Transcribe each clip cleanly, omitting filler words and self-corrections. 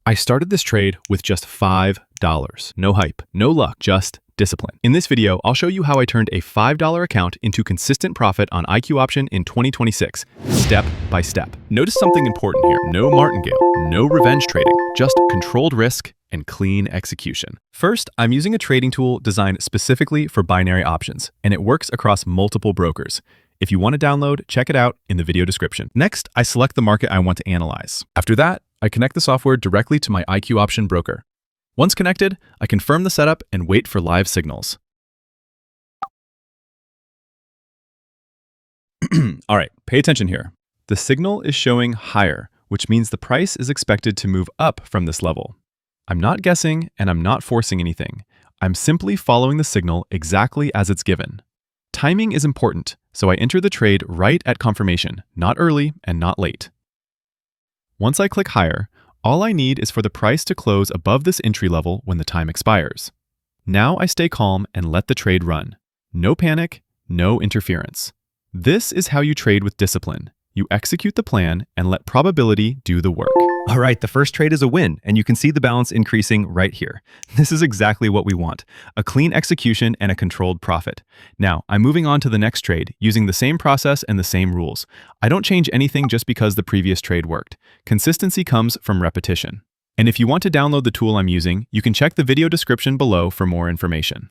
I started this trade with just $5. No hype, no luck, just discipline. In this video, I'll show you how I turned a $5 account into consistent profit on IQ option in 2026, step by step. Notice something important here. No martingale, no revenge trading, just controlled risk and clean execution. First, I'm using a trading tool designed specifically for binary options, and it works across multiple brokers. If you want to download, check it out in the video description. Next, I select the market I want to analyze. After that, I connect the software directly to my IQ option broker. Once connected, I confirm the setup and wait for live signals. All right, pay attention here. The signal is showing higher, which means the price is expected to move up from this level. I'm not guessing and I'm not forcing anything. I'm simply following the signal exactly as it's given. Timing is important, so I enter the trade right at confirmation, not early and not late. Once I click higher, all I need is for the price to close above this entry level when the time expires. Now I stay calm and let the trade run. No panic, no interference. This is how you trade with discipline. You execute the plan and let probability do the work. All right, the first trade is a win, and you can see the balance increasing right here. This is exactly what we want, a clean execution and a controlled profit. Now, I'm moving on to the next trade, using the same process and the same rules. I don't change anything just because the previous trade worked. Consistency comes from repetition. And if you want to download the tool I'm using, you can check the video description below for more information.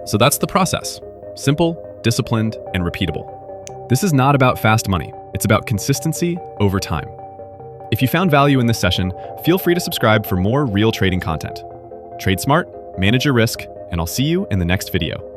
So that's the process. Simple, disciplined, and repeatable. This is not about fast money. It's about consistency over time. If you found value in this session, feel free to subscribe for more real trading content. Trade smart, manage your risk, and I'll see you in the next video.